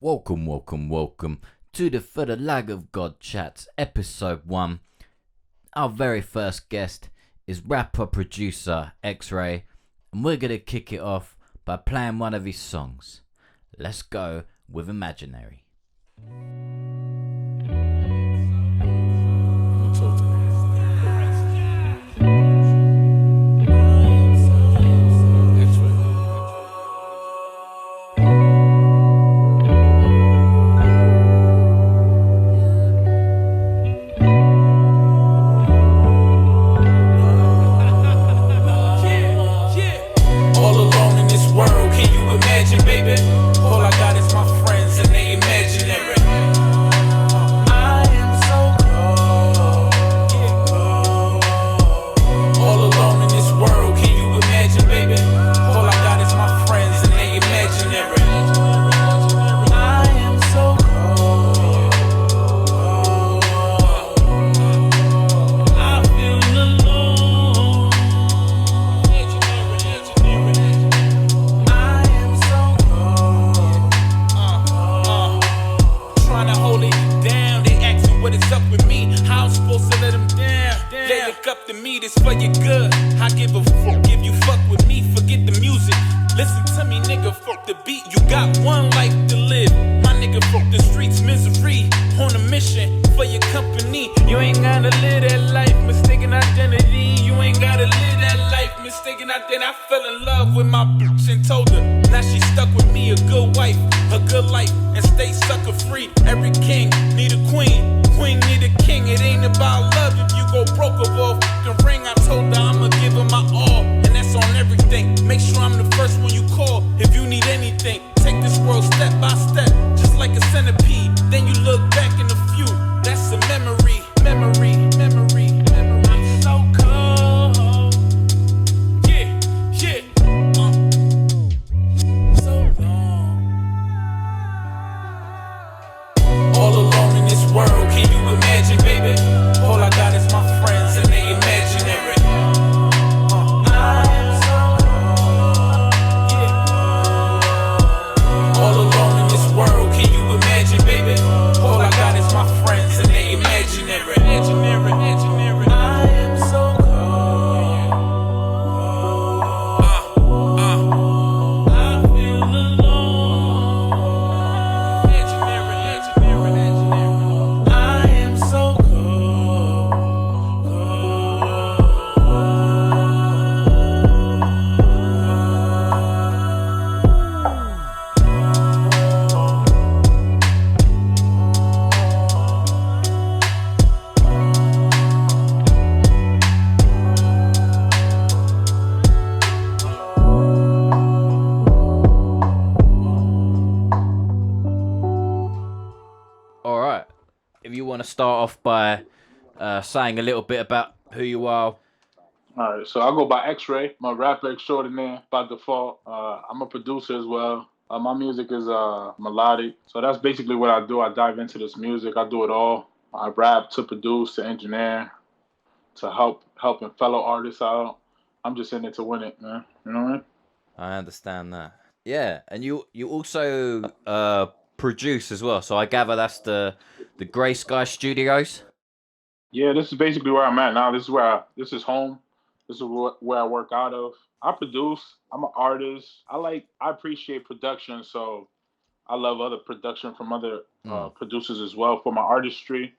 Welcome to the For the Lag of God Chats, episode 1. Our very first guest is rapper producer X-Ray, and we're gonna kick it off by playing one of his songs. Let's go with Imaginary. Start off by saying a little bit about who you are. All right, so I go by X-Ray. I'm a rapper extraordinaire by default. I'm a producer as well. My music is melodic, so that's basically what I do. I dive into this music. I do it all. I rap to produce to engineer to helping fellow artists out. I'm just in it to win it, man. You know what I mean? I understand that. Yeah, and you also produce as well. So I gather that's the Grey Sky Studios. Yeah, this is basically where I'm at now. This is home. This is where I work out of. I produce. I'm an artist. I appreciate production, so I love other production from other producers as well for my artistry.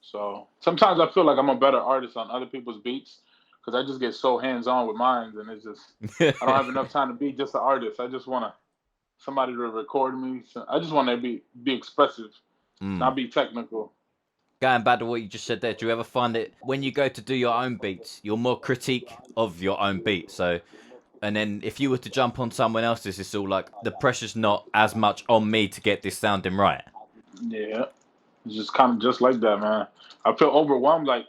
So sometimes I feel like I'm a better artist on other people's beats because I just get so hands on with mine, and it's just I don't have enough time to be just an artist. I just want somebody to record me. So I just want to be expressive, not be technical. Going back to what you just said there, do you ever find that when you go to do your own beats, you're more critique of your own beat? So, and then if you were to jump on someone else's, it's all like the pressure's not as much on me to get this sounding right. Yeah, it's just kind of just like that, man. I feel overwhelmed. Like,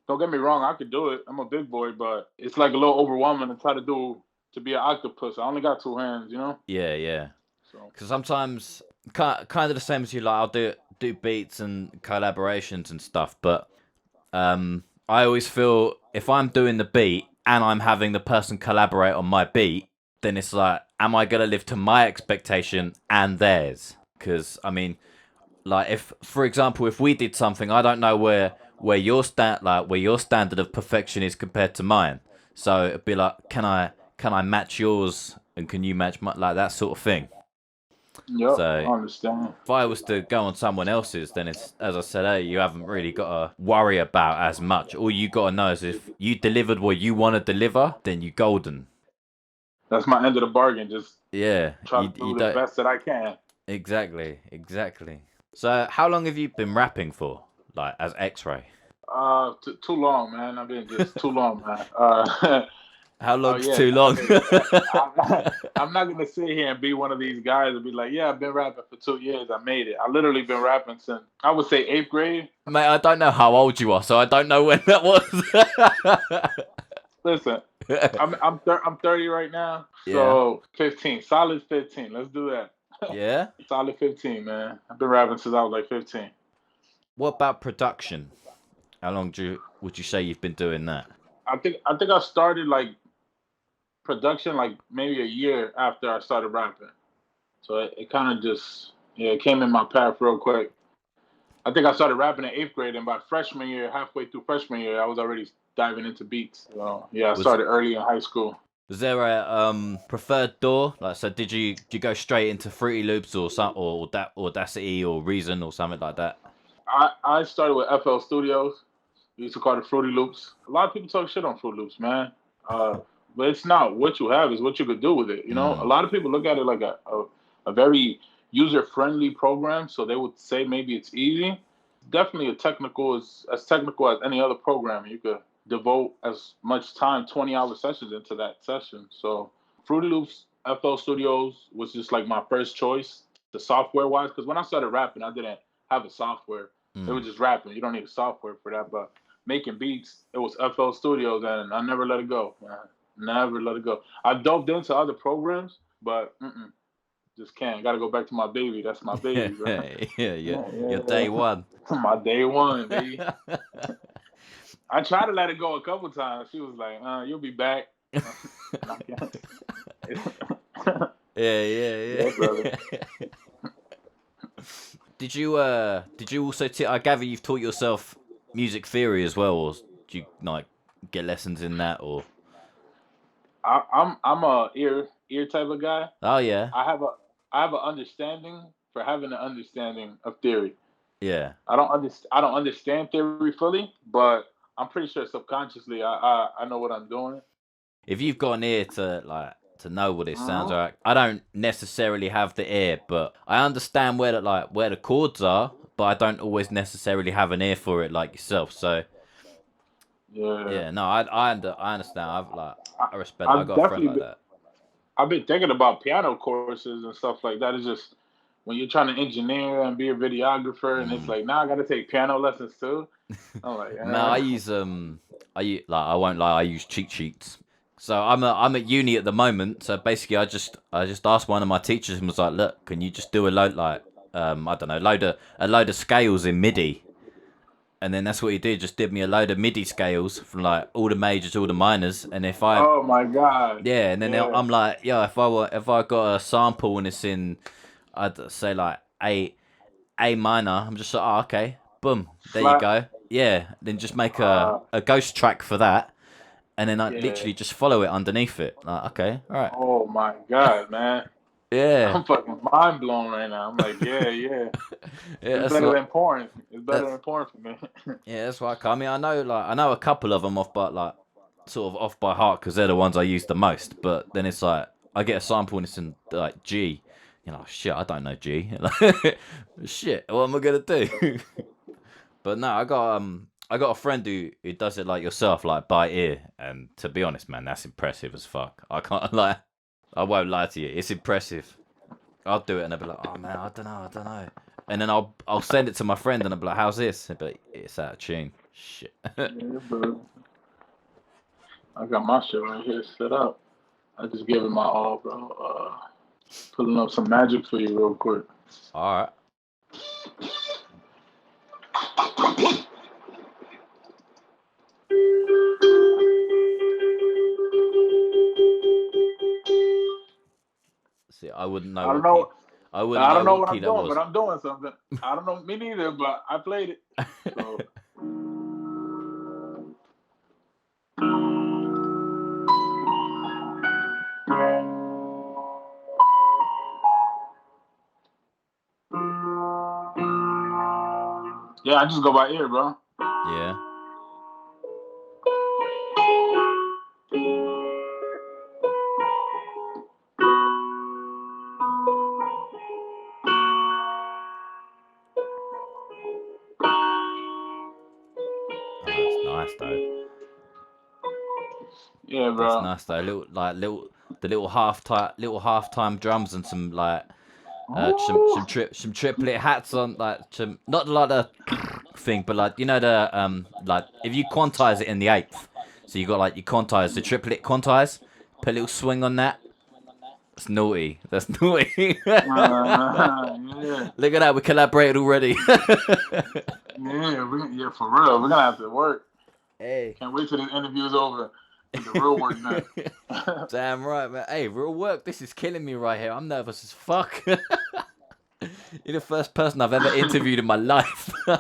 don't get me wrong, I could do it. I'm a big boy, but it's like a little overwhelming to try to be an octopus. I only got 2 hands, you know? Yeah. Because sometimes, kind of the same as you, like, I'll do beats and collaborations and stuff, but I always feel if I'm doing the beat and I'm having the person collaborate on my beat, then it's like, am I going to live to my expectation and theirs? Because I mean, like if, for example, if we did something, I don't know where your where your standard of perfection is compared to mine. So it'd be like, can I match yours, and can you match my, like that sort of thing. Yep, So I understand. if I was to go on someone else's, then it's, as I said earlier, you haven't really got to worry about as much. All you got to know is if you delivered what you want to deliver, then you golden. That's my end of the bargain. Just Yeah, try to you do the don't, best that I can. exactly. So how long have you been rapping for, like as X-Ray? Too long, man. I've been just too long, man. How Oh long's yeah, too long? I'm not gonna sit here and be one of these guys and be like, yeah, I've been rapping for 2 years. I made it. I literally been rapping since I would say eighth grade. Mate, I don't know how old you are, so I don't know when that was. Listen, I'm 30 right now, Yeah. so 15, solid 15. Let's do that. Yeah. Solid 15, man. I've been rapping since I was like 15. What about production? How long would you say you've been doing that? I think I started like production like maybe a year after I started rapping. So it kind of just yeah, it came in my path real quick. I think I started rapping in eighth grade, and by freshman year, halfway through freshman year, I was already diving into beats. So yeah, I Was started early in high school. was there a preferred door? Like, so did you go straight into Fruity Loops or some, or that Audacity or Reason or something like that? I started with FL Studios. We used to call it Fruity Loops. A lot of people talk shit on Fruit Loops, man. But it's not what you have; it's what you could do with it. You know, a Mm. lot of people look at it like a very user friendly program, so they would say maybe it's easy. Definitely as technical as any other program. You could devote as much time, 20-hour sessions into that session. So Fruity Loops FL Studios was just like my first choice, the software wise, because when I started rapping, I didn't have a software. It Mm. was just rapping. You don't need a software for that, but making beats, it was FL Studios, and I never let it go, man. Never let it go. I dove into other programs, but just can't. Got to go back to my baby. That's my baby, bro. Yeah. Yeah, Your yeah, day one. my day one, baby. I tried to let it go a couple times. She was like, "You'll be back." And I can't. Yeah, brother. Yeah. Did you also I gather you've taught yourself music theory as well, or do you like get lessons in that, or? I'm a ear type of guy. Oh yeah. I have a I have an understanding for having an understanding of theory. Yeah. I don't understand theory fully, but I'm pretty sure subconsciously I know what I'm doing. If you've got an ear to to know what it sounds Mhm. like, I don't necessarily have the ear, but I understand where the chords are, but I don't always necessarily have an ear for it like yourself. So Yeah, yeah, no, I understand. I, I respect. I I've got a friend definitely like been, that. I've been thinking about piano courses and stuff like that. It's just when you're trying to engineer and be a videographer, and it's Mm. like now I got to take piano lessons too. I'm like, Man, like I won't lie, I use cheat sheets. So I'm at uni at the moment. So basically, I just asked one of my teachers and was like, look, can you just do a load like I don't know, a load of scales in MIDI, and then that's what he did. Just did me a load of MIDI scales from like all the majors, all the minors, and if I oh my god, yeah, and then yeah, I'm like, yeah, if I got a sample and it's in, I'd say like A minor, I'm just like, oh, okay, boom, there you slap, go. Yeah, then just make uh, a ghost track for that, and then I yeah. literally just follow it underneath it. Like, okay, all right, Oh my god, man. yeah, I'm fucking mind blown right now. I'm like, yeah, yeah. yeah, It's that's better what than porn. It's better that's than porn for me. yeah, that's what I mean. I know a couple of them off, but like sort of off by heart because they're the ones I use the most. But then it's like I get a sample and it's in like G. You know, shit, I don't know G. Like, shit, what am I gonna do? But no, I got a friend who does it like yourself, like by ear, and to be honest, man, that's impressive as fuck. I can't lie, I won't lie to you, it's impressive. I'll do it and I'll be like, oh man, I don't know, and then I'll send it to my friend and I'll be like, how's this? But it's out of tune. Shit. Yeah, bro. I got my shit right here set up. I just gave it my all, bro. Pulling up some magic for you real quick. All right. See, I wouldn't know I don't what key. know. I wouldn't I don't know know what what key I'm that doing, was. but I'm doing something. I don't know me neither, but I played it. So. Yeah, I just go by ear, bro. Yeah. Oh, that's nice though. Yeah, That's bro. nice though. The little half time drums and some like Ooh. some triplet hats on, like some, not like the thing, but like, you know, the like if you quantize it in the eighth, so you got like you quantize the triplet quantize, put a little swing on that. That's naughty. That's naughty. Yeah, Look at that, we collaborated already. yeah, for real. We're gonna have to work. Hey. Can't wait till this interview's over. Get the real work done. Damn right, man. Hey, real work. This is killing me right here. I'm nervous as fuck. You're the first person I've ever interviewed in my life. Hey,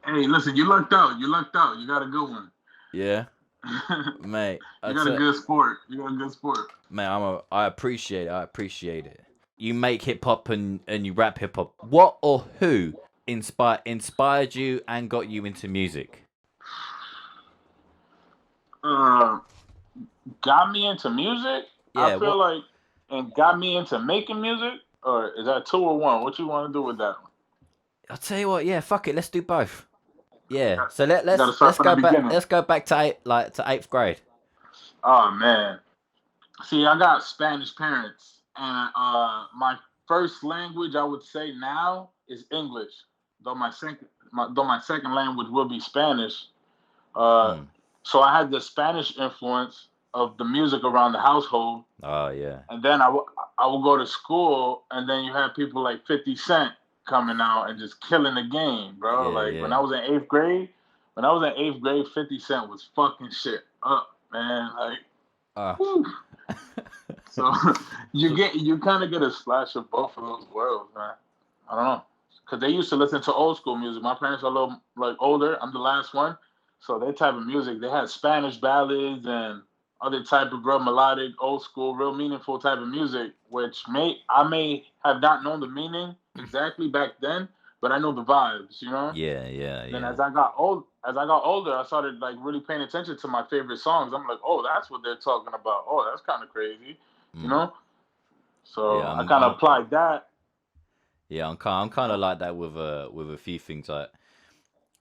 hey, listen, you lucked out. You lucked out. You got a good one. Yeah, mate. You got a good sport. You got a good sport. Mate, I appreciate it. I appreciate it. You make hip hop and you rap hip hop. What or who inspired you and got you into music? Got me into music. Yeah, I feel like, and got me into making music. Or is that 2 or 1? What you want to do with that one? I'll tell you what. Yeah, fuck it. Let's do both. Yeah. So let's go back. Let's go back to eighth grade. Oh man. See, I got Spanish parents, and my first language I would say now is English. Though my second language will be Spanish. So I had the Spanish influence of the music around the household. Oh yeah. And then I would go to school, and then you had people like 50 Cent coming out and just killing the game, bro. Yeah. When I was in eighth grade, 50 Cent was fucking shit up, man. Whew. So you kind of get a splash of both of those worlds, man. I don't know, because they used to listen to old school music. My parents are a little like older. I'm the last one, so their type of music, they had Spanish ballads and other type of real melodic, old school, real meaningful type of music, which I may have not known the meaning exactly back then, but I know the vibes, you know. Yeah. Then as I got older, I started like really paying attention to my favorite songs. I'm like, oh, that's what they're talking about. Oh, that's kind of crazy, you know. So yeah, I kind of applied that. Yeah, I'm kind of like that with a few things like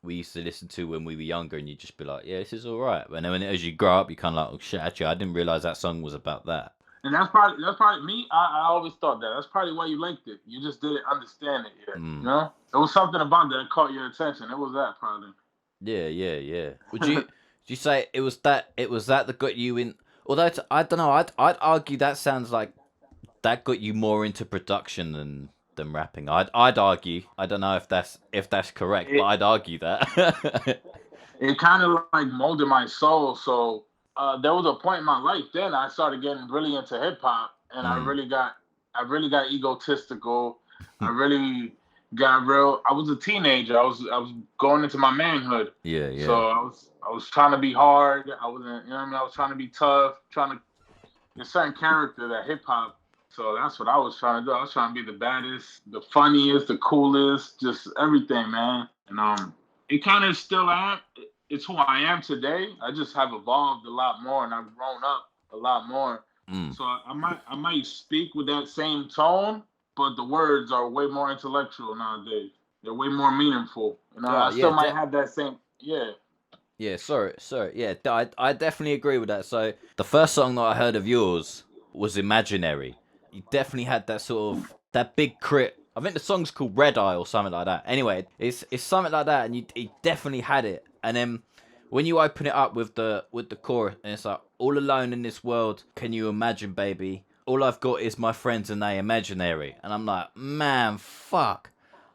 we used to listen to when we were younger, and you'd just be like, yeah, this is all right. And then as you grow up, you kind of like, oh shit, actually, I didn't realize that song was about that. And that's probably me. I always thought that. That's probably why you liked it. You just didn't understand it yet. You know, there was something about that caught your attention. It was that probably. Yeah. Would you say it was that that got you in? Although I don't know, I'd argue that sounds like that got you more into production than rapping. I'd argue. I don't know if that's correct, but I'd argue that. It kind of like molded my soul. So there was a point in my life then I started getting really into hip hop, and I really got egotistical. I really got real. I was a teenager. I was going into my manhood. Yeah. So I was trying to be hard. I wasn't, you know what I mean? I was trying to be tough, trying to get a certain character that hip hop. So that's what I was trying to do. I was trying to be the baddest, the funniest, the coolest, just everything, man. And it kind of still am. It's who I am today. I just have evolved a lot more, and I've grown up a lot more. So I might speak with that same tone, but the words are way more intellectual nowadays. They're way more meaningful. You know, I still might have that same, yeah. Yeah, sorry. Yeah, I definitely agree with that. So the first song that I heard of yours was Imaginary. You definitely had that sort of, that big crit. I think the song's called Red Eye or something like that. Anyway, it's something like that, and you definitely had it. And then when you open it up with the chorus, and it's like, all alone in this world, can you imagine, baby? All I've got is my friends and they imaginary. And I'm like, man, fuck.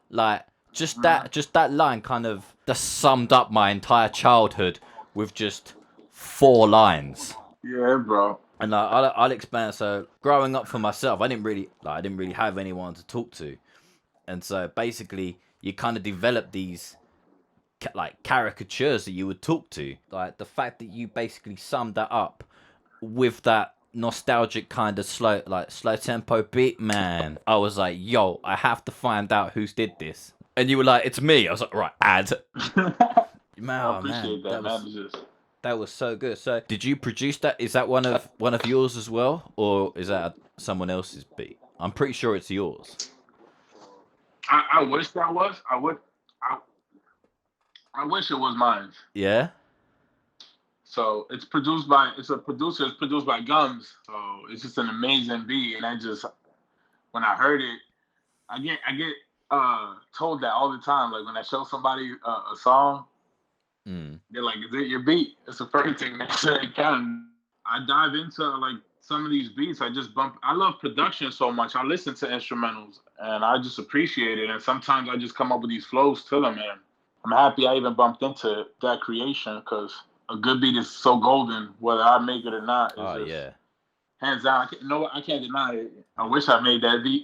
Like, just that line kind of just summed up my entire childhood with just 4 lines. Yeah, bro. And I'll explain. So growing up for myself, I didn't really have anyone to talk to, and so basically you kind of develop these like caricatures that you would talk to. Like the fact that you basically summed that up with that nostalgic kind of slow tempo beat, man. I was like, yo, I have to find out who's did this. And you were like, it's me. I was like, right, add. Man, I oh man, appreciate that, man. It's just, that was so good. So, did you produce that? Is that one of yours as well, or is that someone else's beat? I'm pretty sure it's yours. I wish that was. I, I wish it was mine. Yeah. So it's produced by it's a producer. It's produced by Gums. So it's just an amazing beat, and I just when I heard it, I get told that all the time. Like when I show somebody a song, they're like, "Is it your beat?" It's the first thing they say. Can I dive into like some of these beats? I just bump. I love production so much. I listen to instrumentals, and I just appreciate it. And sometimes I just come up with these flows to them, and I'm happy I even bumped into that creation because a good beat is so golden, whether I make it or not. It's Oh just yeah. hands down. I can't deny it. I wish I made that beat.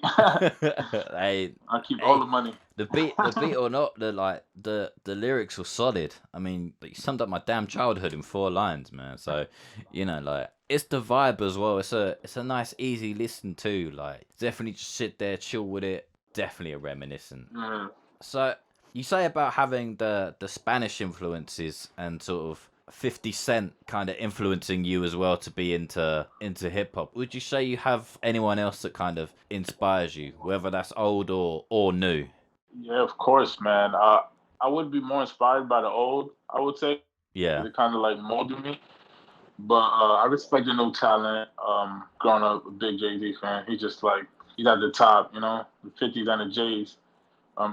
Hey, I keep all hey, the money. the beat or not, the lyrics were solid. I mean, you summed up my damn childhood in 4 lines, man. So, like it's the vibe as well. It's a nice, easy listen too. Like definitely just sit there, chill with it. Definitely a reminiscent. Yeah. So you say about having the Spanish influences and sort of 50 Cent kind of influencing you as well to be into hip hop. Would you say you have anyone else that kind of inspires you, whether that's old or new? Yeah, of course, man. I would be more inspired by the old, I would say, Yeah. because it kind of like molded me. But I respect the new talent. Growing up a big Jay Z fan, he just like he's at the top, the 50s and the J's.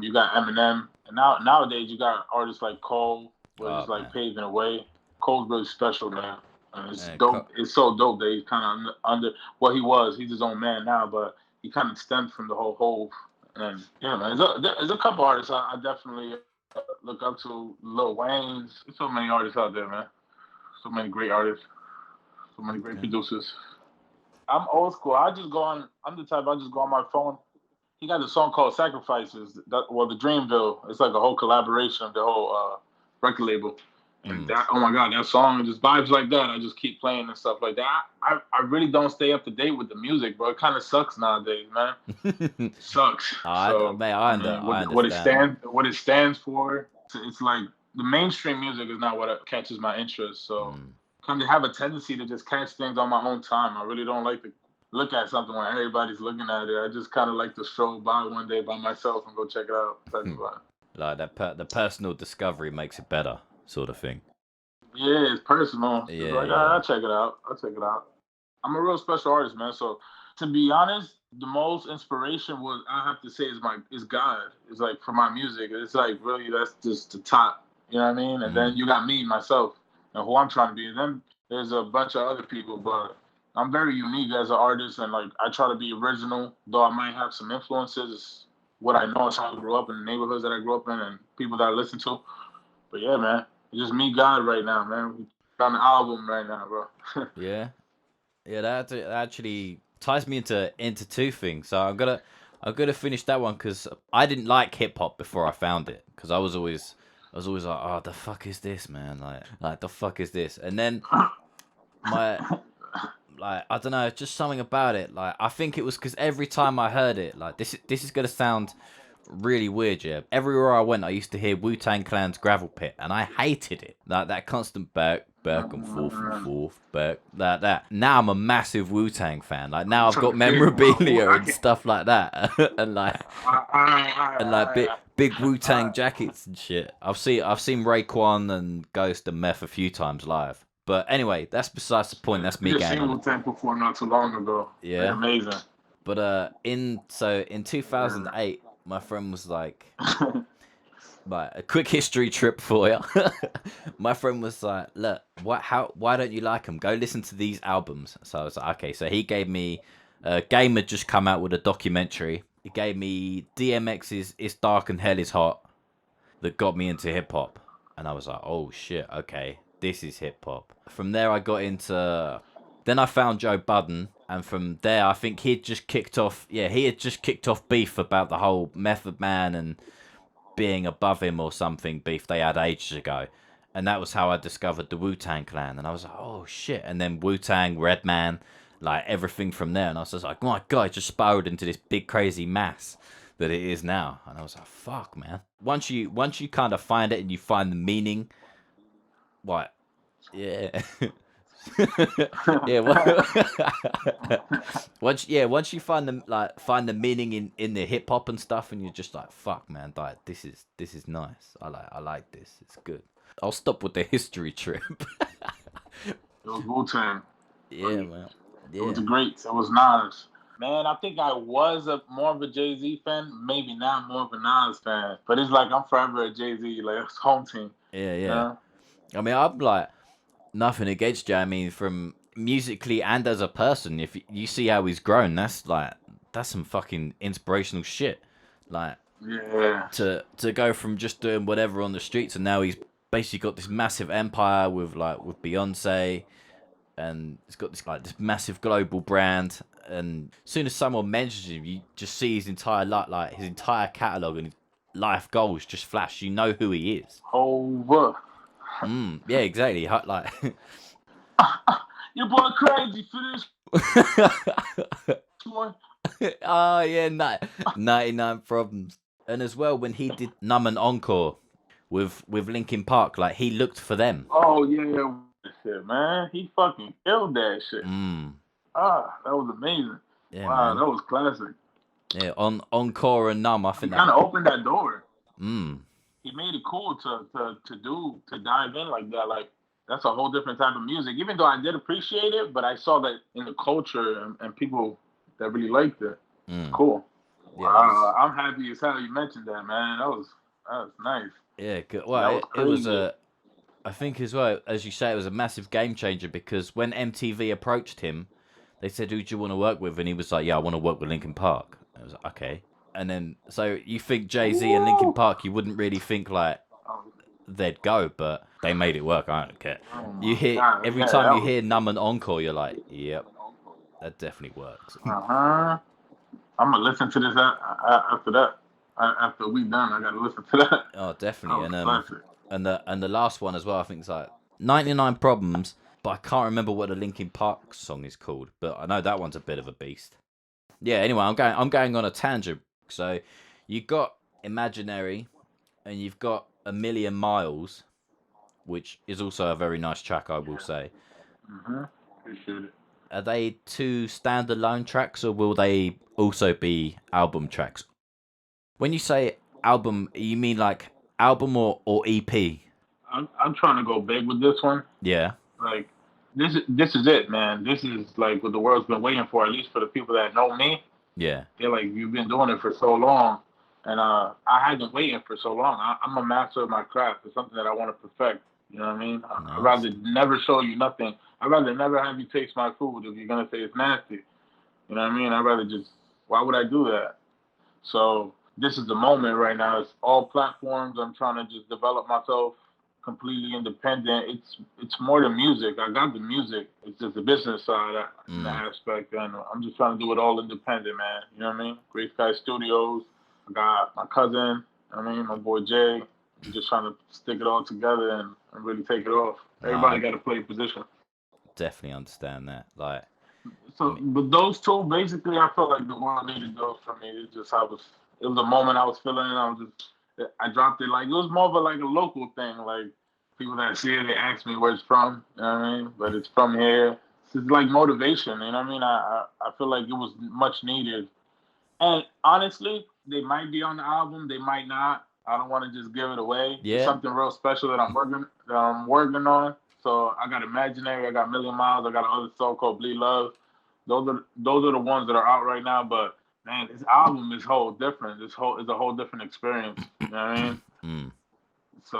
You got Eminem, and nowadays you got artists like Cole, where Oh it's like man. paving the way. Cole's really special, man. And it's Man, dope. It's so dope that he's kind of under what he was. He's his own man now, but he kind of stemmed from the whole Hove. And yeah, man, there's a couple artists I definitely look up to. Lil Wayne's. There's so many artists out there, man. So many great artists. So many great okay. producers. I'm old school. I'm the type. I just go on my phone. He got a song called "Sacrifices." The Dreamville. It's like a whole collaboration of the whole record label. And Mm. that, oh my god, that song just vibes like that. I just keep playing and stuff like that. I really don't stay up to date with the music, bro. It kind of sucks nowadays, man. It sucks. So Mate, I mean, I understand. what it stands for, it's like the mainstream music is not what catches my interest. So Mm. kind of have a tendency to just catch things on my own time. I really don't like to look at something when everybody's looking at it. I just kind of like to stroll by one day by myself and go check it out. Type of vibe. Like the personal discovery makes it better, sort of thing. Yeah, it's personal. It's Yeah, like, yeah. I'll check it out. I'll check it out. I'm a real special artist, man. So to be honest, the most inspiration was I have to say is God. It's like for my music. It's like really that's just the top. You know what I mean? And then Mm. you got me, myself, and who I'm trying to be. And then there's a bunch of other people, but I'm very unique as an artist, and like I try to be original, though I might have some influences. It's what I know is how I grew up in the neighborhoods that I grew up in, and people that I listen to. But yeah, man, it's just me, God, right now, man. We on the album right now, bro. Yeah. Yeah, that actually ties me into two things. So I'm gonna finish that one because I didn't like hip hop before I found it because I was always like, oh, the fuck is this, man? Like the fuck is this? And then my like I don't know, just something about it. Like I think it was because every time I heard it, like this is gonna sound really weird, yeah. Everywhere I went, I used to hear Wu Tang Clan's Gravel Pit, and I hated it. Like that constant back and forth, back that. Now I'm a massive Wu Tang fan. Like now I've got memorabilia and stuff like that, and like big Wu Tang jackets and shit. I've seen Raekwon and Ghost and Meth a few times live. But anyway, that's besides the point. That's me Just getting seen on it. Wu Tang perform not too long ago. Like, Yeah. amazing. But in 2008, my friend was like, a quick history trip for you. My friend was like, look, why don't you like them? Go listen to these albums. So I was like, okay. So he gave me, Game had just come out with a documentary. He gave me DMX's "It's Dark and Hell Is Hot" that got me into hip hop, and I was like, oh shit, okay, this is hip hop. From there, I got into Then I found Joe Budden, and from there, I think he had just kicked off. Yeah, he had just kicked off beef about the whole Method Man and being above him or something beef they had ages ago. And that was how I discovered the Wu-Tang Clan. And I was like, oh shit. And then Wu-Tang, Redman, like everything from there. And I was just like, my God, it just spiraled into this big crazy mass that it is now. And I was like, fuck, man. Once you kind of find it and you find the meaning, what? Yeah. Once you find the meaning in the hip hop and stuff, and you're just like, fuck, man, like this is nice. I like this. It's good. I'll stop with the history trip. It was Wu-Tang. Yeah, man. Yeah. It was the greats. It was Nas. Man, I think I was more of a Jay-Z fan. Maybe now I'm more of a Nas fan. But it's like I'm forever a Jay-Z. Like, it's home team. Yeah. I mean, I'm like, nothing against Jay. I mean, from musically and as a person, if you see how he's grown, that's some fucking inspirational shit. Like, yeah, to go from just doing whatever on the streets, and now he's basically got this massive empire with Beyonce, and it's got this massive global brand. And as soon as someone mentions him, you just see his entire his entire catalog and his life goals just flash. You know who he is. Over. Yeah, exactly. Like, your boy crazy for this one. Oh yeah, 99 Problems. And as well, when he did Numb and Encore with Linkin Park, like, he looked for them. Oh yeah, shit, man, he fucking killed that shit. That was amazing. Yeah, wow, man. That was classic. Yeah, on Encore and Numb, I think he kind of opened that door. He made it cool to dive in like that. Like, that's a whole different type of music. Even though I did appreciate it, but I saw that in the culture and people that really liked it. It's cool. Yeah, I'm happy as hell you mentioned that, man. That was nice. Yeah, good. Well, it was I think as well, as you say, it was a massive game changer, because when MTV approached him, they said, who do you want to work with? And he was like, yeah, I want to work with Linkin Park. I was like, okay. And then, so you think Jay-Z and Linkin Park, you wouldn't really think like they'd go, but they made it work. I don't care. You hear every time you hear Numb and Encore, you're like, yep, that definitely works. I'm gonna listen to this after that. After we done, I gotta listen to that. Oh, definitely. And the last one as well, I think it's like 99 Problems, but I can't remember what the Linkin Park song is called, but I know that one's a bit of a beast. Yeah. Anyway, I'm going on a tangent. So you got Imaginary, and you've got A Million Miles, which is also a very nice track, I will say. Appreciate it. Are they two standalone tracks, or will they also be album tracks? When you say album, you mean like album or EP? I'm trying to go big with this one. Yeah. Like, this is it, man. This is like what the world's been waiting for, at least for the people that know me. Yeah. They're like, you've been doing it for so long. And I had been waiting for so long. I'm a master of my craft. It's something that I want to perfect. You know what I mean? Nice. I'd rather never show you nothing. I'd rather never have you taste my food if you're going to say it's nasty. You know what I mean? I'd rather just, why would I do that? So this is the moment right now. It's all platforms. I'm trying to just develop myself completely independent. It's more than music. I got the music. It's just the business side in that aspect. And I'm just trying to do it all independent, man. You know what I mean? Gray Sky Studios. I got my cousin, my boy Jay. I'm just trying to stick it all together and really take it off. Everybody got to play a position. Definitely understand that. Like, so, but those two, basically, I felt like the world needed those for me. It was a moment I was feeling, and I dropped it. Like, it was more of a local thing. Like, people that see it, they ask me where it's from. You know what I mean? But it's from here. It's like motivation. You know what I mean? I feel like it was much needed. And honestly, they might be on the album. They might not. I don't want to just give it away. Yeah. It's something real special that I'm working on. So I got Imaginary. I got Million Miles. I got another song called Bleed Love. Those are the ones that are out right now. But man, this album is whole different. It's a whole different experience. You know what I mean? So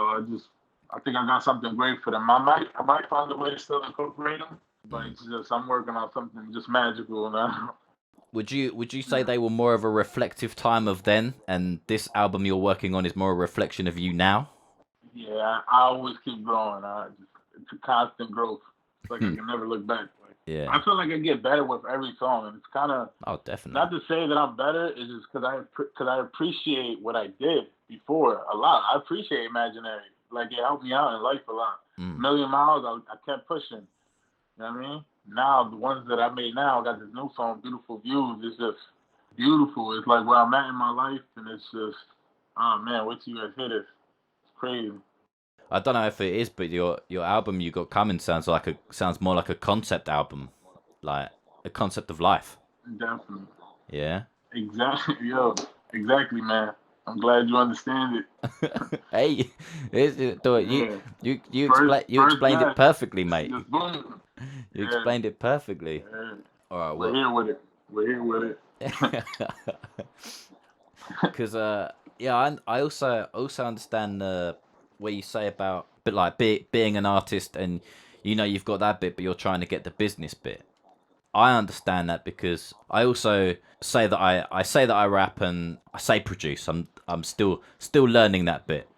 I think I got something great for them. I might find a way to still incorporate them, but it's just I'm working on something just magical now. Would you say they were more of a reflective time of then, and this album you're working on is more a reflection of you now? Yeah, I always keep growing. It's a constant growth. It's like I can never look back. Yeah. I feel like I get better with every song, and it's kind of Oh, definitely. not to say that I'm better. It's just because I appreciate what I did before a lot. I appreciate Imaginary. Like it helped me out in life a lot. Mm. Million Miles, I kept pushing. You know what I mean? Now the ones that I made now, I got this new song, Beautiful Views. It's just beautiful. It's like where I'm at in my life, and it's just, oh man, wait till you guys hear this. It's crazy. I don't know if it is, but your album you got coming sounds more like a concept album, like a concept of life. Definitely. Yeah. Exactly. Yo, exactly, man. I'm glad you understand it. Hey, you Yeah. you First explained it guess. perfectly, mate. Just boom. You Yeah. explained it perfectly. Yeah. All right, We're well, here with it. We're here with it. because yeah, I also understand what you say about, but like being an artist, and you've got that bit, but you're trying to get the business bit. I understand that because I also say that I say that I rap and I say produce. I'm still learning that bit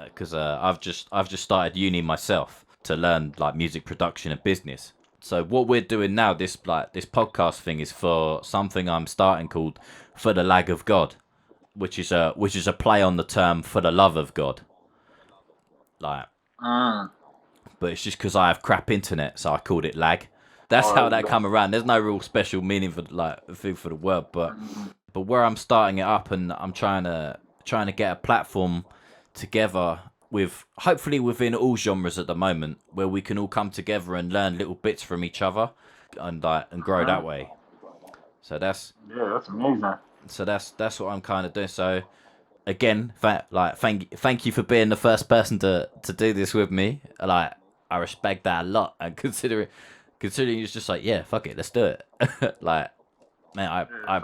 because I've just started uni myself to learn like music production and business. So what we're doing now, this podcast thing, is for something I'm starting called For the Lag of God, which is a play on the term for the love of God. Like, Mm. but it's just because I have crap internet, so I called it lag. That's how Or that that. come around. There's no real special meaning for like thing for the word, but Mm. where I'm starting it up, and I'm trying to get a platform together with hopefully within all genres at the moment, where we can all come together and learn little bits from each other, and grow that Mm. way. So that's Yeah, that's amazing. that's what I'm kind of doing. So again, thank you for being the first person to do this with me. Like, I respect that a lot, and considering it's just like, yeah, fuck it, let's do it. Like, man, Yeah,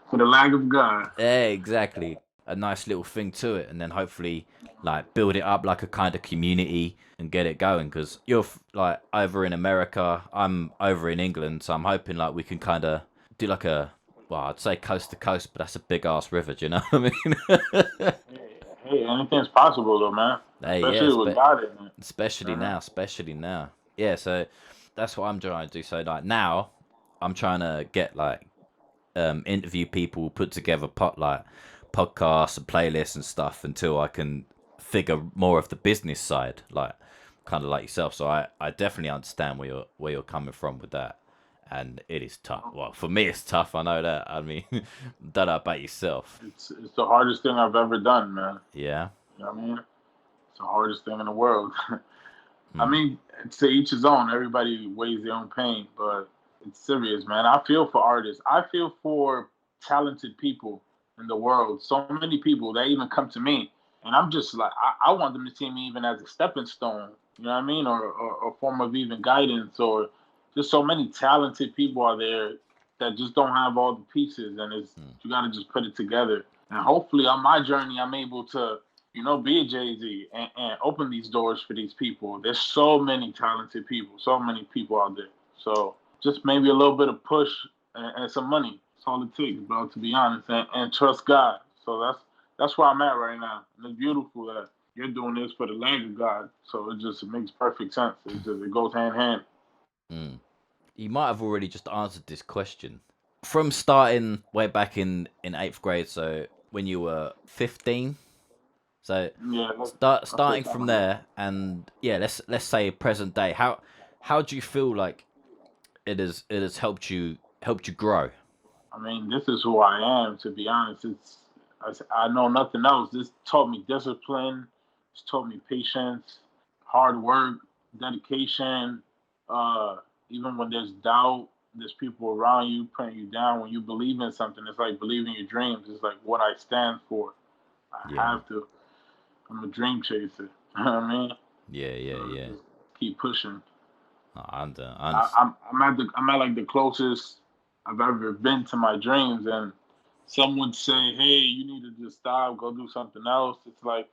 for the lag of God. yeah, exactly, a nice little thing to it, and then hopefully like build it up like a kind of community and get it going. Because you're like over in America, I'm over in England, so I'm hoping like we can kind of do like a, well, I'd say coast to coast, but that's a big ass river. Do you know what I mean? Hey, anything's possible though, man. Hey, yeah, Especially with God in it. You especially know what I now, mean? especially now. Yeah, so that's what I'm trying to do. So like now, I'm trying to get like interview people, put together podcasts and playlists and stuff until I can figure more of the business side, like kind of like yourself. So I definitely understand where you're coming from with that, and it is tough. Well, for me, it's tough. I know that. I mean, don't know about yourself. It's the hardest thing I've ever done, man. Yeah. You know what I mean? It's the hardest thing in the world. I Hmm. mean, to each his own. Everybody weighs their own pain, but it's serious, man. I feel for artists. I feel for talented people in the world. So many people that even come to me, and I'm just like, I want them to see me even as a stepping stone. You know what I mean, or a form of even guidance, or just so many talented people are there that just don't have all the pieces, and it's Hmm. you got to just put it together. And hopefully, on my journey, I'm able to be a Jay Z and open these doors for these people. There's so many talented people, so many people out there. So just maybe a little bit of push and some money. That's all it takes, bro. To be honest, and trust God. So that's where I'm at right now. And it's beautiful that you're doing this for the land of God. So it makes perfect sense. It goes hand in hand. Hmm. You might have already just answered this question. From starting way back in eighth grade, so when you were 15, so Yeah, let's say starting from something like that. there, and yeah, let's say present day. How do you feel like it has helped you grow? I mean, this is who I am. To be honest, I know nothing else. This taught me discipline. It's taught me patience, hard work, dedication. Uh, Even when there's doubt, there's people around you putting you down. When you believe in something, it's like believing your dreams. It's like what I stand for. I Yeah, have to. I'm a dream chaser. You know what I mean? yeah, yeah, So yeah. just keep pushing. I under, I'm at like the closest I've ever been to my dreams, and someone say, "Hey, you need to just stop, go do something else." It's like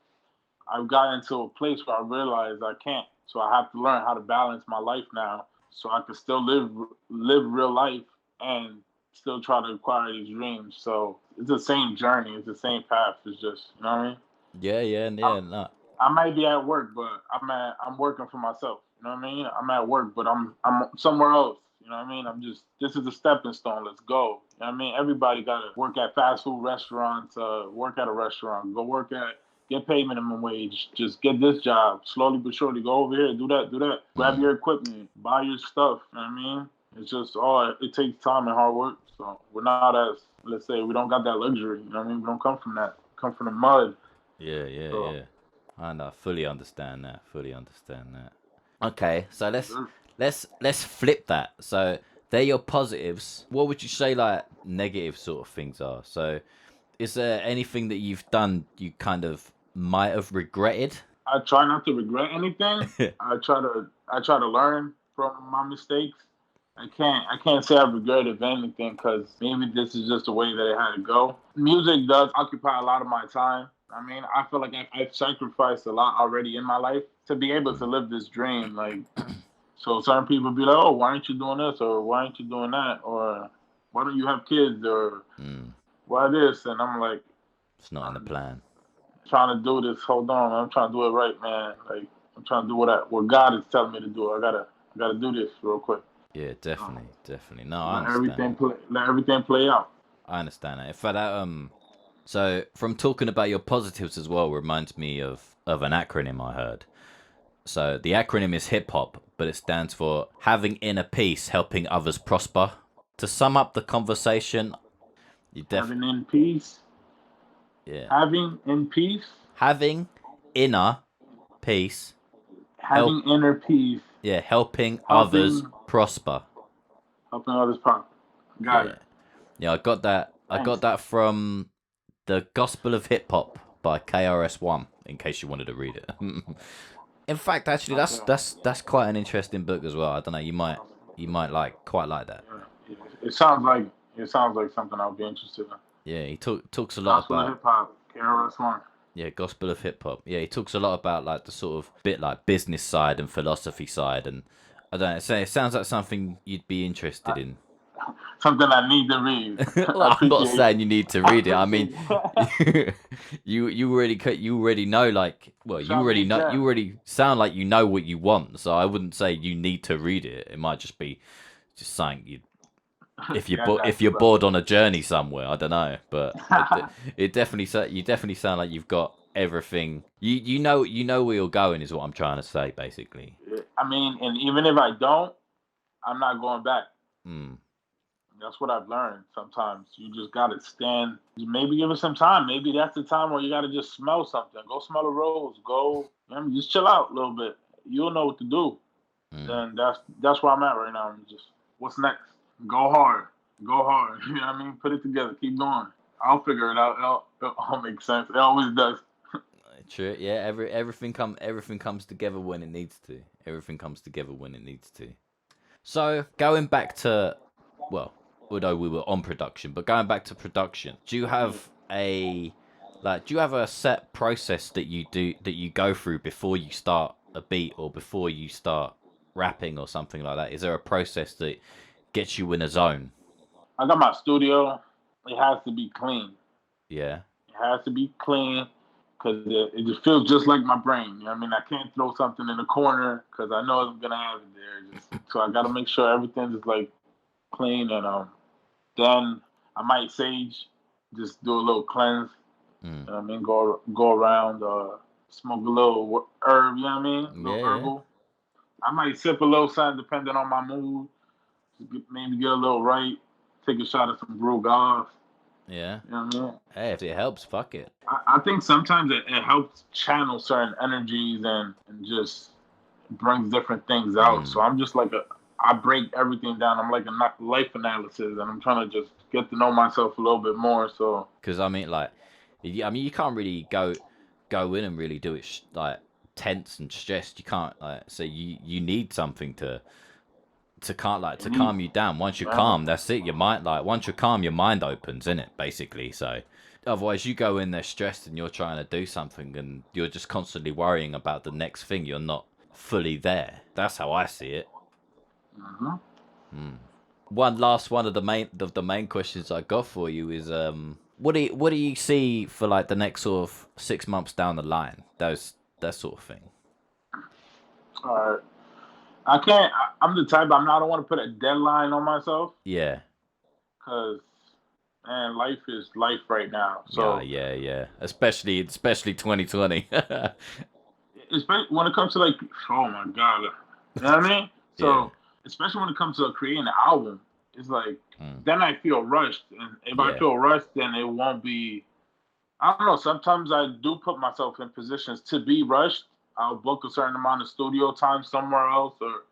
I've gotten to a place where I realize I can't, so I have to learn how to balance my life now, so I can still live real life and still try to acquire these dreams. So it's the same journey, it's the same path. It's just you know what I mean. yeah, yeah, I, yeah. No, I might be at work, but I'm working for myself. You know what I mean? I'm at work, but I'm somewhere else. You know what I mean? This is a stepping stone. Let's go. You know what I mean? Everybody got to work at fast food restaurants, work at a restaurant, go work at, get paid minimum wage. Just get this job. Slowly but surely, go over here, do that, do that. Grab your equipment, buy your stuff. You know what I mean? It's just it takes time and hard work. So we're not as, let's say, we don't got that luxury. You know what I mean? We don't come from that. We come from the mud. Yeah, yeah, So, yeah. I know. Fully understand that. Fully understand that. Okay, so let's flip that. So they're your positives. What would you say like negative sort of things are? So is there anything that you've done you kind of might have regretted? I try not to regret anything. I try to learn from my mistakes. I can't say I regretted anything because maybe this is just the way that it had to go. Music does occupy a lot of my time. I mean, I feel like I've sacrificed a lot already in my life to be able to live this dream. Like, so certain people be like, "Oh, why aren't you doing this?" or "Why aren't you doing that?" or "Why don't you have kids?" or "Why this?" And I'm like, It's not in the plan. trying to do this. Hold on, I'm trying to do it right, man. Like I'm trying to do what God is telling me to do. I gotta do this real quick. Yeah, definitely, definitely. No, I understand. Let everything play out. I understand that. In fact, so from talking about your positives as well reminds me of an acronym I heard. So the acronym is hip hop, but it stands for having inner peace, helping others prosper. To sum up the conversation, you Having in peace. yeah, Having in peace. having inner peace, Having inner peace. helping others Helping prosper. helping others prosper. Got Yeah, it. yeah, I got that. I got Thanks. that from the Gospel of Hip Hop by KRS-One. In case you wanted to read it. In fact, actually, Okay. that's quite an interesting book as well. I don't know. You might quite like that. Yeah. It sounds like something I'll be interested in. Yeah, he talks a lot Gospel of about hip hop. KRS-One. Gospel of Hip Hop. Yeah, he talks a lot about like the sort of bit like business side and philosophy side, and I don't know. So it sounds like something you'd be interested in. Something I need to read. I Well, I'm not appreciate. saying you need to I read it. I appreciate. mean, you already know like well Shot me a you gem. already sound like you know what you want. So I wouldn't say you need to read it. It might just be just something you Yeah, I if got you, you're bro. bored on a journey somewhere. I don't know, but it definitely you definitely sound like you've got everything. You know where you're going is what I'm trying to say basically. I mean, and even if I don't, I'm not going back. Hmm. That's what I've learned. Sometimes you just gotta stand. Maybe give it some time. Maybe that's the time where you gotta just smell something. Go smell a rose. Go, just chill out a little bit. You'll know what to do. Hmm. Then that's where I'm at right now. Just what's next? Go hard. Go hard. You know what I mean? Put it together. Keep going. I'll figure it out. It'll all make sense. It always does. True. Yeah. Everything comes together when it needs to. Everything comes together when it needs to. So going back to well, although we were on production, but going back to production, do you have a set process that you go through before you start a beat or before you start rapping or something like that? Is there a process that gets you in a zone? I got my studio. It has to be clean. Yeah. It has to be clean because it just feels just like my brain. You know what I mean? I can't throw something in the corner because I know I'm gonna have it there. So I got to make sure everything is like clean, and then I might sage, just do a little cleanse. Mm. You know what I mean? Go around, smoke a little herb. You know what I mean? A little Yeah. herbal. I might sip a little something depending on my mood. Maybe get a little right. Take a shot of some brew golf. Yeah. You know what I mean? Hey, if it helps, fuck it. I think sometimes it helps channel certain energies and just brings different things out. So Mm. I'm just like I break everything down. I'm like a life analysis, and I'm trying to just get to know myself a little bit more. So Because I mean, like, you can't really go in and really do it like tense and stressed. You can't like so you need something to can't like it to needs, calm you down. Once you're uh, calm, that's it. Your mind like once you're calm, your mind opens, in it basically. So otherwise, you go in there stressed and you're trying to do something and you're just constantly worrying about the next thing. You're not fully there. That's how I see it. uh Hmm. One last one of the main questions I got for you is what do you see for like the next sort of 6 months down the line? That sort of thing. All right. I can't. I'm the type. I don't want to put a deadline on myself Yeah. because man, life is life right now. Yeah, So yeah, yeah. Especially 2020. especially when it comes to like, oh my god, you know what I mean? Yeah. So especially when it comes to creating an album, it's like Mm. then I feel rushed, and if I Yeah. feel rushed, then it won't be. I don't know. Sometimes I do put myself in positions to be rushed. I'll book a certain amount of studio time somewhere else, or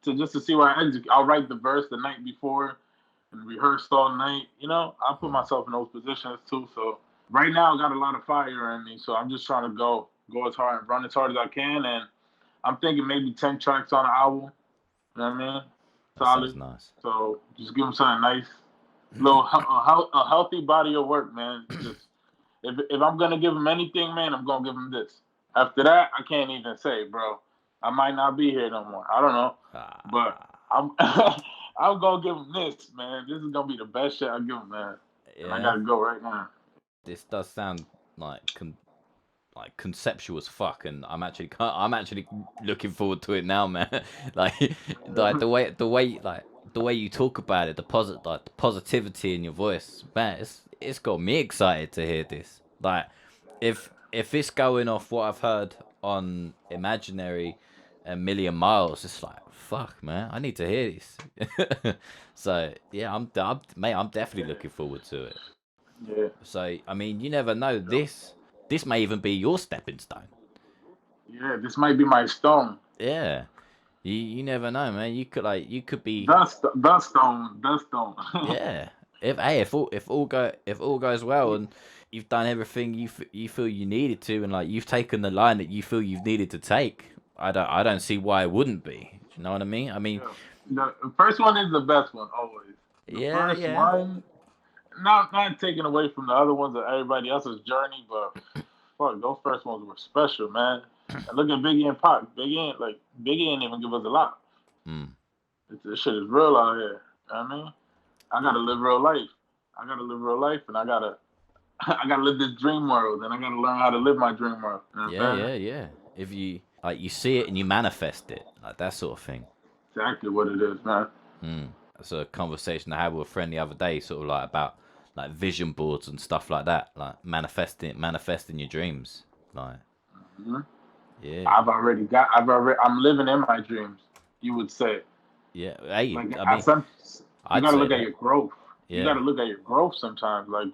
to see where I execute. I'll write the verse the night before and rehearse all night. You know, I put Mm. myself in those positions too. So right now, I got a lot of fire in me. So I'm just trying to go as hard and run as hard as I can. And I'm thinking maybe 10 tracks on an album. You know what I mean? That sounds Solid. nice. So just give them something nice, a healthy body of work, man. Just if I'm gonna give them anything, man, I'm gonna give them this. After that, I can't even say, bro. I might not be here no more. I don't know, but Ah, I'm I'm gonna give them this, man. This is gonna be the best shit I give them, man. And I yeah. gotta go right now. This does sound like like conceptual as fuck, and I'm actually looking forward to it now, man. like like the way you talk about it, the positivity in your voice, man. It's got me excited to hear this. Like if it's going off what I've heard on Imaginary and Million Miles, it's like fuck, man. I need to hear this. So yeah, mate, I'm definitely looking forward to it. Yeah, So I mean, you never know. This may even be your stepping stone. yeah. This might be my stone. Yeah, you never know, man. You could be Dust stone. yeah. If all goes well and you've done everything you feel you needed to, and like you've taken the line that you feel you've needed to take, I don't see why it wouldn't be. Do you know what I mean? I mean, Yeah. The first one is the best one always. The yeah, first yeah, one, not taking away from the other ones or everybody else's journey, but fuck, those first ones were special, man. And look at Biggie and Pac. Biggie ain't even give us a lot. mm, This shit is real out here. You know what I mean? I gotta live real life. I gotta live real life, and I gotta I gotta live this dream world, and I gotta learn how to live my dream world. You know what yeah, I'm saying? yeah, yeah. If you see it and you manifest it, like that sort of thing. Exactly what it is, man. Mm. That's a conversation I had with a friend the other day, sort of like about like vision boards and stuff like that, like manifesting your dreams. Like, hmm yeah, I'm living in my dreams. You would say, yeah. Hey, like, I mean, you I'd gotta say look at that. your growth. You Yeah. gotta look at your growth sometimes. Like,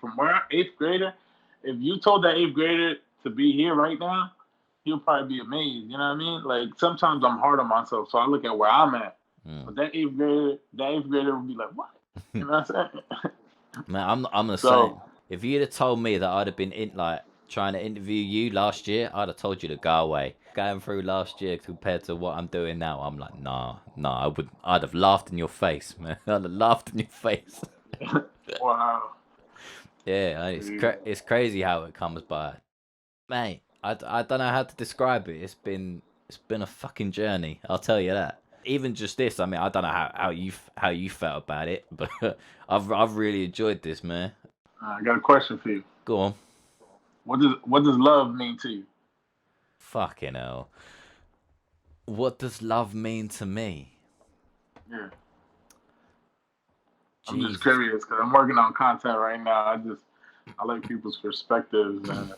from where eighth grader, if you told that eighth grader to be here right now, he'll probably be amazed. You know what I mean? Like, sometimes I'm hard on myself, so I look at where I'm at. Mm. But that eighth grader would be like, what? You know what I'm saying? Man, I'm the So same. If you'd have told me that I'd have been like trying to interview you last year, I'd have told you to go away. Going through last year compared to what I'm doing now, I'm like, nah, nah. I'd have laughed in your face, man. I'd have laughed in your face. wow. Yeah, it's crazy how it comes by, mate. I don't know how to describe it. It's been a fucking journey. I'll tell you that. Even just this, I mean, I don't know how you felt about it, but I've really enjoyed this, man. I got a question for you. Go on. What does love mean to you? Fucking hell. What does love mean to me? Yeah. I'm just Jesus. curious because I'm working on content right now. I like people's perspectives and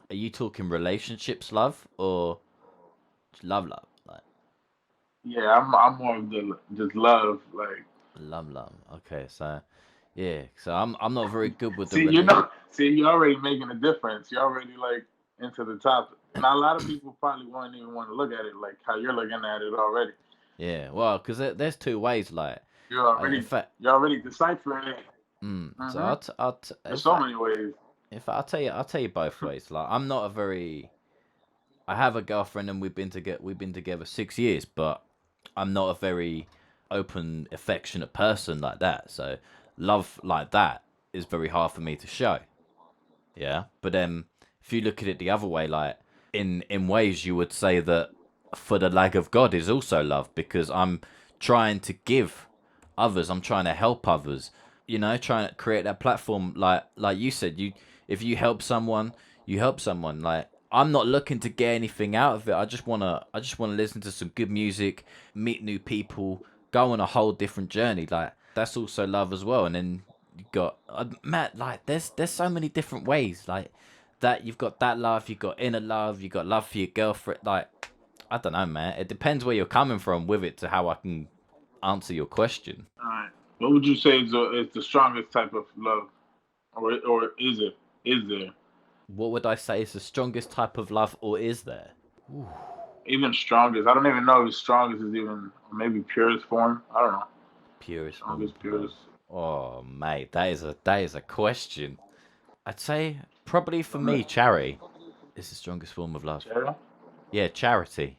Are you talking relationships, love, or just love? Like yeah, I'm more of the just love. Like love. Okay, so yeah, so I'm not very good with the see you're already making a difference. You're already like into the topic. Now a lot of people probably won't even want to look at it like how you're looking at it already. Yeah, well, because there's two ways. Like, You're in already fact, you're already deciphering it. so hmm in There's so fact, many ways. I'll tell you both ways. Like, I'm not a very. I have a girlfriend and we've been together 6 years, but I'm not a very open, affectionate person like that. So love like that is very hard for me to show. Yeah, but then if you look at it the other way, like in ways you would say that for the lag of God is also love because I'm trying to give others, I'm trying to help others, trying to create that platform like you said, if you help someone, you help someone. Like I'm not looking to get anything out of it. I just wanna listen to some good music, meet new people, go on a whole different journey. Like that's also love as well. And then you got Matt. Like there's so many different ways. Like that you've got that love, you've got inner love, you've got love for your girlfriend. Like I don't know, man. It depends where you're coming from with it to how I can answer your question. All right. What would you say is the strongest type of love, or is it? Is there What would I say is the strongest type of love, or is there? even strongest? I don't even know if strongest is even maybe purest form. I don't know. Purest form Strongest, of love. purest. Oh, mate, that is a question. I'd say probably for Um, me, charity is the strongest form of love. Charity. Yeah, charity.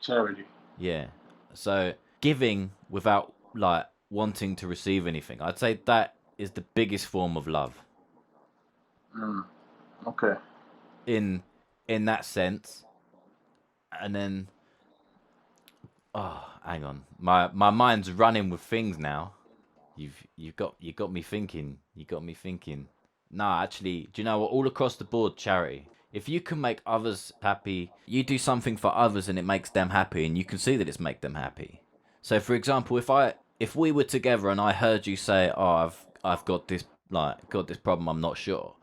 Charity. Yeah. So giving without like wanting to receive anything. I'd say that is the biggest form of love. Mm, okay. In in that sense. And then oh, hang on. My mind's running with things now. You got me thinking. You got me thinking. Nah, actually, do you know what? All across the board, charity. If you can make others happy, you do something for others and it makes them happy, and you can see that it's make them happy. So, for example, if we were together and I heard you say, "Oh, I've got this problem, I'm not sure,"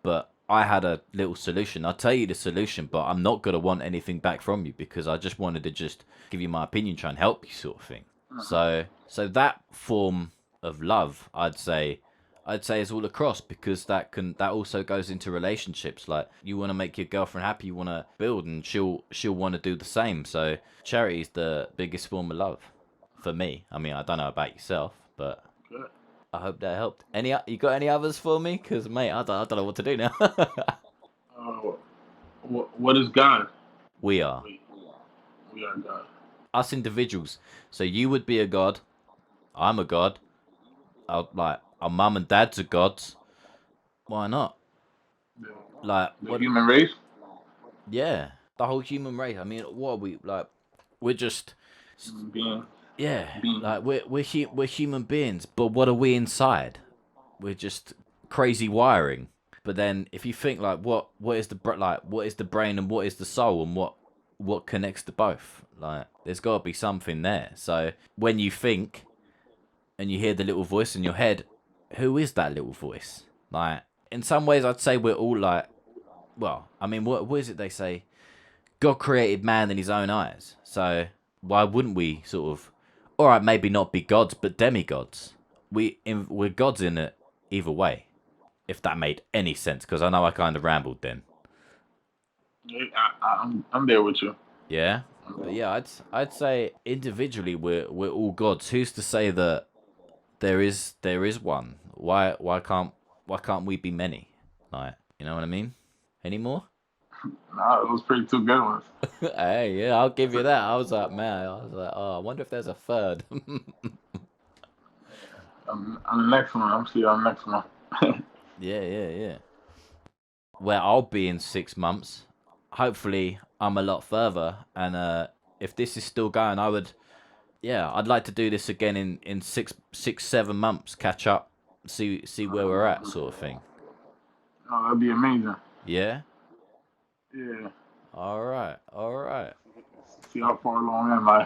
but I had a little solution. I'll tell you the solution, but I'm not gonna want anything back from you because I just wanted to just give you my opinion, try and help you, sort of thing. So that form of love, I'd say is all across because that also goes into relationships. Like you want to make your girlfriend happy, you want to build, and she'll want to do the same. So charity is the biggest form of love for me. I mean, I don't know about yourself, but Good. I hope that helped. You got any others for me? Cause mate, I don't know what to do now. Uh, what is God? We are We, we are God. us individuals. So you would be a god. I'm a god. Our mum and dad's are gods. Why not? The, Like the what? human race. Yeah, the whole human race. I mean, what are we like? We're just Being. yeah, Being. like we're human beings, but what are we inside? We're just crazy wiring. But then if you think like what is what is the brain and what is the soul and what connects to both? Like there's got to be something there. So when you think and you hear the little voice in your head, who is that little voice? Like in some ways I'd say we're all like well, I mean what is it they say? God created man in his own eyes. So why wouldn't we sort of, all right, maybe not be gods, but demigods? We're gods in it either way, if that made any sense, because I know I kind of rambled then. I'm there with you. Yeah, but yeah, I'd say individually we're all gods. Who's to say that there is one? Why can't we be many? Like you know what I mean? Any more? Nah, those pretty two good ones. Hey, yeah, I'll give you that. I was like, man, I was like, oh, I wonder if there's a third. I'm the next one. I'm see. I'm next one. Yeah, yeah, yeah. Where I'll be in 6 months. Hopefully, I'm a lot further. And if this is still going, yeah, I'd like to do this again in 7 months. Catch up, see where we're at, sort of thing. Oh, that'd be amazing. Yeah. Yeah. All right. All right. See how far along am I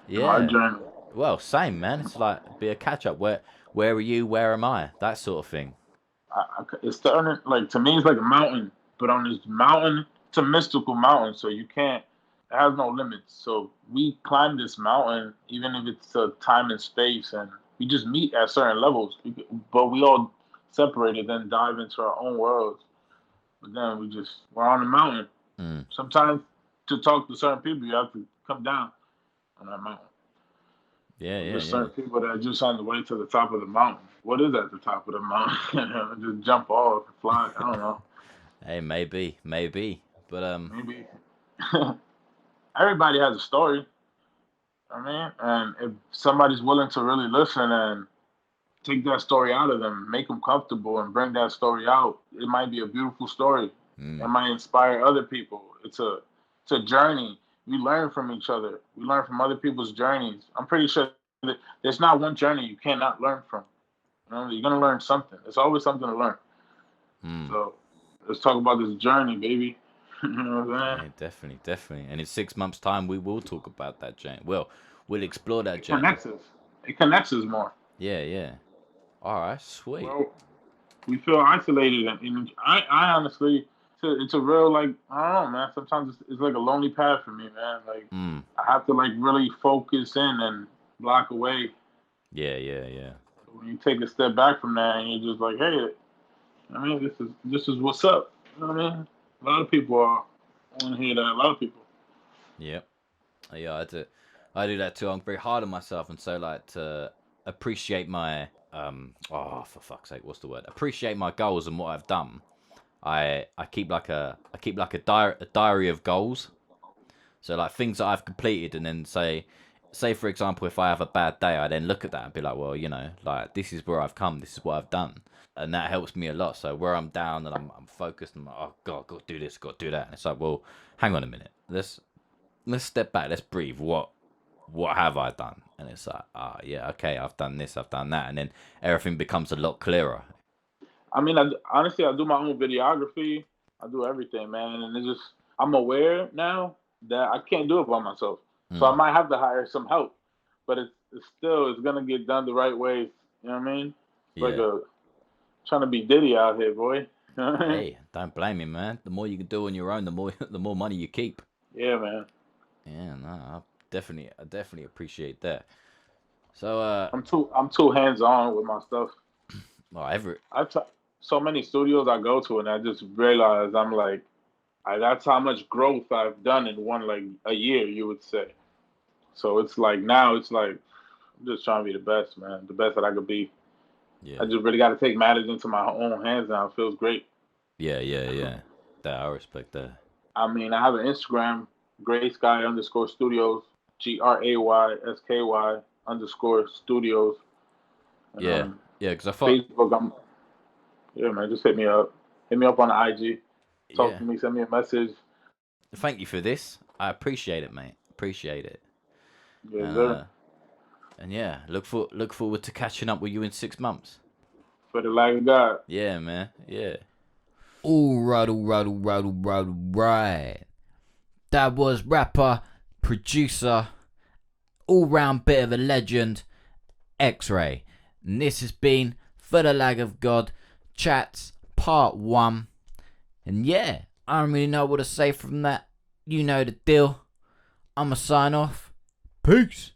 in my Yeah. journey? Well, same man. It's like be a catch up. Where are you? Where am I? That sort of thing. It's starting like to me. It's like a mountain, but on this mountain, it's a mystical mountain, so you can't. It has no limits. So we climb this mountain, even if it's a time and space, and we just meet at certain levels. But we all separated, then dive into our own worlds. But then we're on the mountain. Mm. Sometimes to talk to certain people, you have to come down on that mountain. Yeah, yeah, There's yeah. certain people that are just on the way to the top of the mountain. What is at the top of the mountain? Just jump off, fly. I don't know. Hey, maybe. But Maybe everybody has a story. I mean, and if somebody's willing to really listen and take that story out of them, make them comfortable, and bring that story out, it might be a beautiful story. It mm, might inspire other people. It's a journey. We learn from each other. We learn from other people's journeys. I'm pretty sure that there's not one journey you cannot learn from. You know, you're gonna learn something. There's always something to learn. mm. So let's talk about this journey, baby. You know what I'm saying? Yeah, definitely, definitely. And in 6 months' time, we will talk about that journey. Well, we'll explore that It journey. connects us. It connects us more. Yeah, yeah. All right, sweet. Well, we feel isolated, and I honestly, it's a real like I don't know, man. Sometimes it's like a lonely path for me, man. Like Mm. I have to like really focus in and block away. Yeah, yeah, yeah. When you take a step back from that, and you're just like, hey, I mean, this is what's up. You know what I mean? A lot of people are want to hear that. A lot of people. Yep. Yeah, I do that too. I'm very hard on myself, and so like to appreciate my oh, for fuck's sake, what's the word? Appreciate my goals and what I've done. I keep like a diary of goals. So like things that I've completed, and then say for example, if I have a bad day, I then look at that and be like, well, you know, like this is where I've come, this is what I've done, and that helps me a lot. So where I'm down and I'm focused, and I'm like, oh god, got to do this, got to do that. And it's like, well, hang on a minute, let's step back, let's breathe. What have I done? And it's like, yeah, okay, I've done this, I've done that, and then everything becomes a lot clearer. I mean, honestly, I do my own videography. I do everything, man, and it's just I'm aware now that I can't do it by myself. So I Mm, might have to hire some help, but it's gonna get done the right way. You know what I mean? It's like yeah. a trying to be Diddy out here, boy. You know what I mean? Hey, don't blame me, man. The more you can do on your own, the more the more money you keep. Yeah, man. Yeah, no, I definitely appreciate that. So, I'm too hands on with my stuff. well, every I've t- so many studios I go to, and I just realize I'm like, that's how much growth I've done in one like a year, you would say. So it's like now it's like I'm just trying to be the best, man, the best that I could be. I yeah, just really got to take matters into my own hands now. It feels great. yeah, yeah, yeah. That I respect that. I mean, I have an Instagram, Gray Sky underscore Studios, GRAYSKY underscore Studios, and Yeah, yeah. Because I thought, Facebook. Yeah, man, just hit me up. Hit me up on the IG. Talk yeah. to me. Send me a message. Thank you for this. I appreciate it, mate. Appreciate it. Yes, And sir. and yeah, look forward to catching up with you in 6 months. For the lag of God. Yeah, man. Yeah. All right. That was rapper, producer, all round bit of a legend, X-Ray. And this has been For the Lag of God Chats Part 1. And yeah, I don't really know what to say from that. You know the deal. I'ma sign off. Peace.